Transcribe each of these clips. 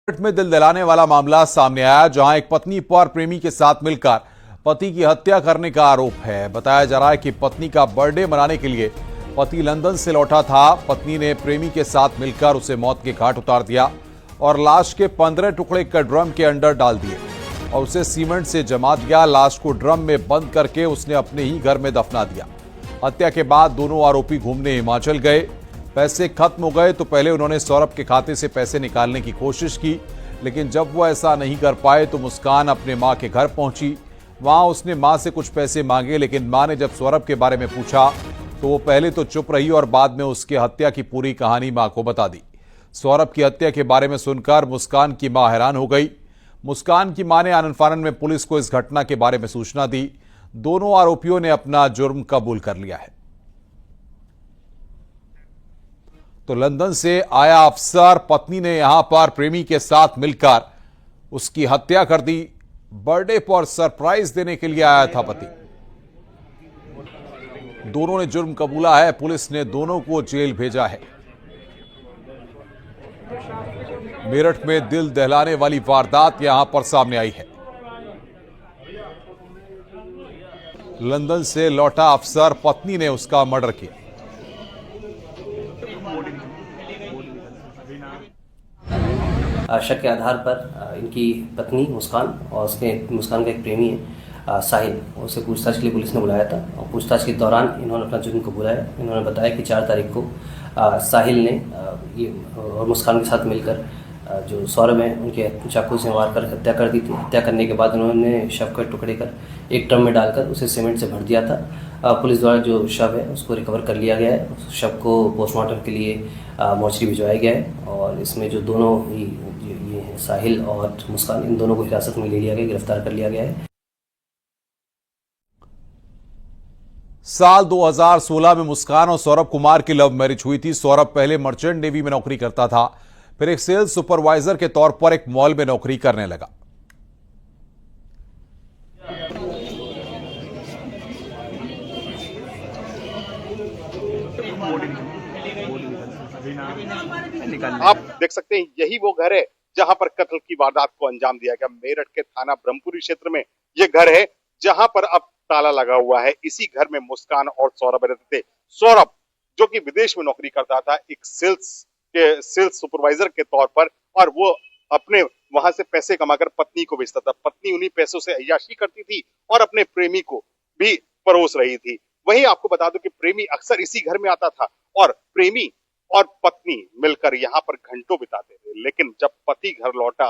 में दिल दहलाने वाला मामला सामने आया, जहां एक पत्नी पर प्रेमी के साथ मिलकर पति की हत्या करने का आरोप है। बताया जा रहा है कि पत्नी का बर्थडे मनाने के लिए पति लंदन से लौटा था। पत्नी ने प्रेमी के साथ मिलकर उसे मौत के घाट उतार दिया और लाश के 15 टुकड़े कर ड्रम के अंदर डाल दिए और उसे सीमेंट से जमा दिया। लाश को ड्रम में बंद करके उसने अपने ही घर में दफना दिया। हत्या के बाद दोनों आरोपी घूमने हिमाचल गए। पैसे खत्म हो गए तो पहले उन्होंने सौरभ के खाते से पैसे निकालने की कोशिश की, लेकिन जब वो ऐसा नहीं कर पाए तो मुस्कान अपने मां के घर पहुंची। वहां उसने मां से कुछ पैसे मांगे, लेकिन मां ने जब सौरभ के बारे में पूछा तो वो पहले तो चुप रही और बाद में उसके हत्या की पूरी कहानी मां को बता दी। सौरभ की हत्या के बारे में सुनकर मुस्कान की मां हैरान हो गई। मुस्कान की मां ने आनन फानन में पुलिस को इस घटना के बारे में सूचना दी। दोनों आरोपियों ने अपना जुर्म कबूल कर लिया है। तो लंदन से आया अफसर, पत्नी ने यहां पर प्रेमी के साथ मिलकर उसकी हत्या कर दी। बर्थडे पर सरप्राइज देने के लिए आया था पति। दोनों ने जुर्म कबूला है। पुलिस ने दोनों को जेल भेजा है। मेरठ में दिल दहलाने वाली वारदात यहां पर सामने आई है। लंदन से लौटा अफसर, पत्नी ने उसका मर्डर किया। शक के आधार पर इनकी पत्नी मुस्कान और उसके मुस्कान का एक प्रेमी है साहिल, उसे पूछताछ के लिए पुलिस ने बुलाया था और पूछताछ के दौरान इन्होंने अपना जुर्म कबूला है। इन्होंने बताया कि 4 तारीख को साहिल ने ये और मुस्कान के साथ मिलकर जो सौरभ है उनके चाकू से मार कर हत्या कर दी थी। हत्या करने के बाद उन्होंने शव के टुकड़े कर एक ड्रम में डालकर उसे सीमेंट से भर दिया था। पुलिस द्वारा जो शव है उसको रिकवर कर लिया गया है। उस शव को पोस्टमार्टम के लिए मोर्चरी भिजवाया गया है और इसमें जो दोनों ही ये हैं साहिल और मुस्कान, इन दोनों को हिरासत में ले लिया गया, गिरफ्तार कर लिया गया है। साल 2016 में मुस्कान और सौरभ कुमार की लव मैरिज हुई थी। सौरभ पहले मर्चेंट नेवी में नौकरी करता था, फिर एक सेल्स सुपरवाइजर के तौर पर एक मॉल में नौकरी करने लगा। आप देख सकते हैं यही वो घर है जहां पर कत्ल की वारदात को अंजाम दिया गया। मेरठ के थाना ब्रह्मपुरी क्षेत्र में ये घर है जहां पर अब ताला लगा हुआ है। इसी घर में मुस्कान और सौरभ रहते थे। सौरभ जो कि विदेश में नौकरी करता था एक सेल्स सुपरवाइजर के तौर पर, और वो अपने वहां से पैसे कमाकर पत्नी को भेजता था। पत्नी उन्हीं पैसों से अय्याशी करती थी और अपने प्रेमी को भी परोस रही थी। वहीं आपको बता दूं कि प्रेमी अक्सर इसी घर में आता था और प्रेमी और पत्नी मिलकर यहाँ पर घंटों बिताते थे। लेकिन जब पति घर लौटा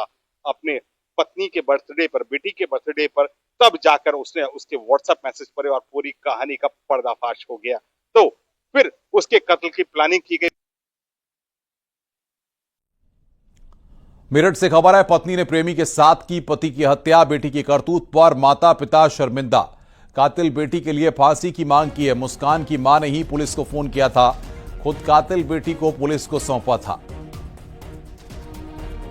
अपने पत्नी के बर्थडे पर, बेटी के बर्थडे पर, तब जाकर उसने उसके व्हाट्सएप मैसेज पढ़े और पूरी कहानी का पर्दाफाश हो गया। तो फिर उसके कत्ल की प्लानिंग की गई। मेरठ से खबर है, पत्नी ने प्रेमी के साथ की पति की हत्या। बेटी की करतूत पर माता पिता शर्मिंदा। कातिल बेटी के लिए फांसी की मांग की है। मुस्कान की मां ने ही पुलिस को फोन किया था। खुद कातिल बेटी को पुलिस को सौंपा था।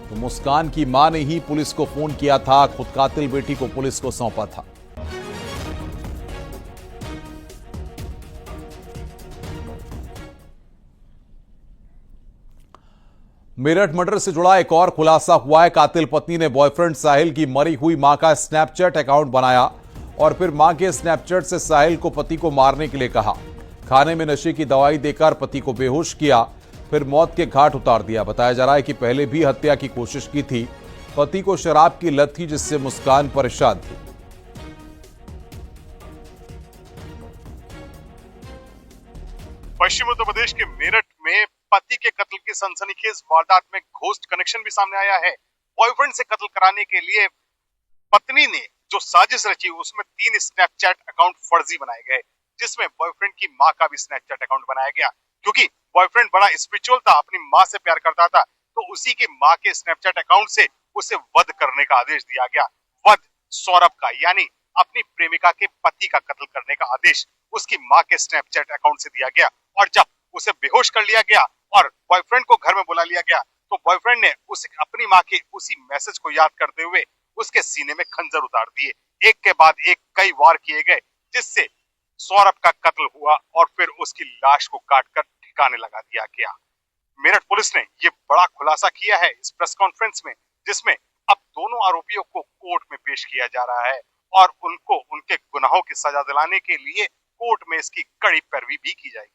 तो मुस्कान की मां ने ही पुलिस को फोन किया था, खुद कातिल बेटी को पुलिस को सौंपा था। मेरठ मर्डर से जुड़ा एक और खुलासा हुआ है। कातिल पत्नी ने बॉयफ्रेंड साहिल की मरी हुई मां का स्नैपचैट अकाउंट बनाया और फिर मां के स्नैपचैट से साहिल को पति को मारने के लिए कहा। खाने में नशे की दवाई देकर पति को बेहोश किया, फिर मौत के घाट उतार दिया। बताया जा रहा है कि पहले भी हत्या की कोशिश की थी। पति को शराब की लत थी, जिससे मुस्कान परेशान थी। पश्चिम उत्तर प्रदेश के मेरठ में पति के कत्ल की सनसनीखेज वारदात में घोस्ट कनेक्शन भी सामने आया है। बॉयफ्रेंड से कत्ल कराने के लिए पत्नी ने जो साजिश रची उसमें 3 स्नैपचैट अकाउंट फर्जी बनाए गए, जिसमें बॉयफ्रेंड की मां का भी स्नैपचैट अकाउंट बनाया गया। क्योंकि बॉयफ्रेंड बड़ा स्पिरिचुअल था, अपनी मां से प्यार करता था, तो उसी की मां के स्नैपचैट अकाउंट से उसे वध करने का आदेश दिया गया। वध सौरभ का, यानी अपनी प्रेमिका के पति का कत्ल करने का आदेश उसकी मां के स्नैपचैट अकाउंट से दिया गया। और जब उसे बेहोश कर लिया गया और बॉयफ्रेंड को घर में बुला लिया गया, तो बॉयफ्रेंड ने अपनी मां के उसी मैसेज को याद करते हुए उसके सीने में खंजर उतार दिए। एक के बाद एक कई वार किए गए, जिससे सौरभ का कत्ल हुआ और फिर उसकी लाश को काटकर ठिकाने लगा दिया गया। मेरठ पुलिस ने ये बड़ा खुलासा किया है इस प्रेस कॉन्फ्रेंस में, जिसमें अब दोनों आरोपियों को कोर्ट में पेश किया जा रहा है और उनको उनके गुनाहों की सजा दिलाने के लिए कोर्ट में इसकी कड़ी पैरवी भी की जाएगी।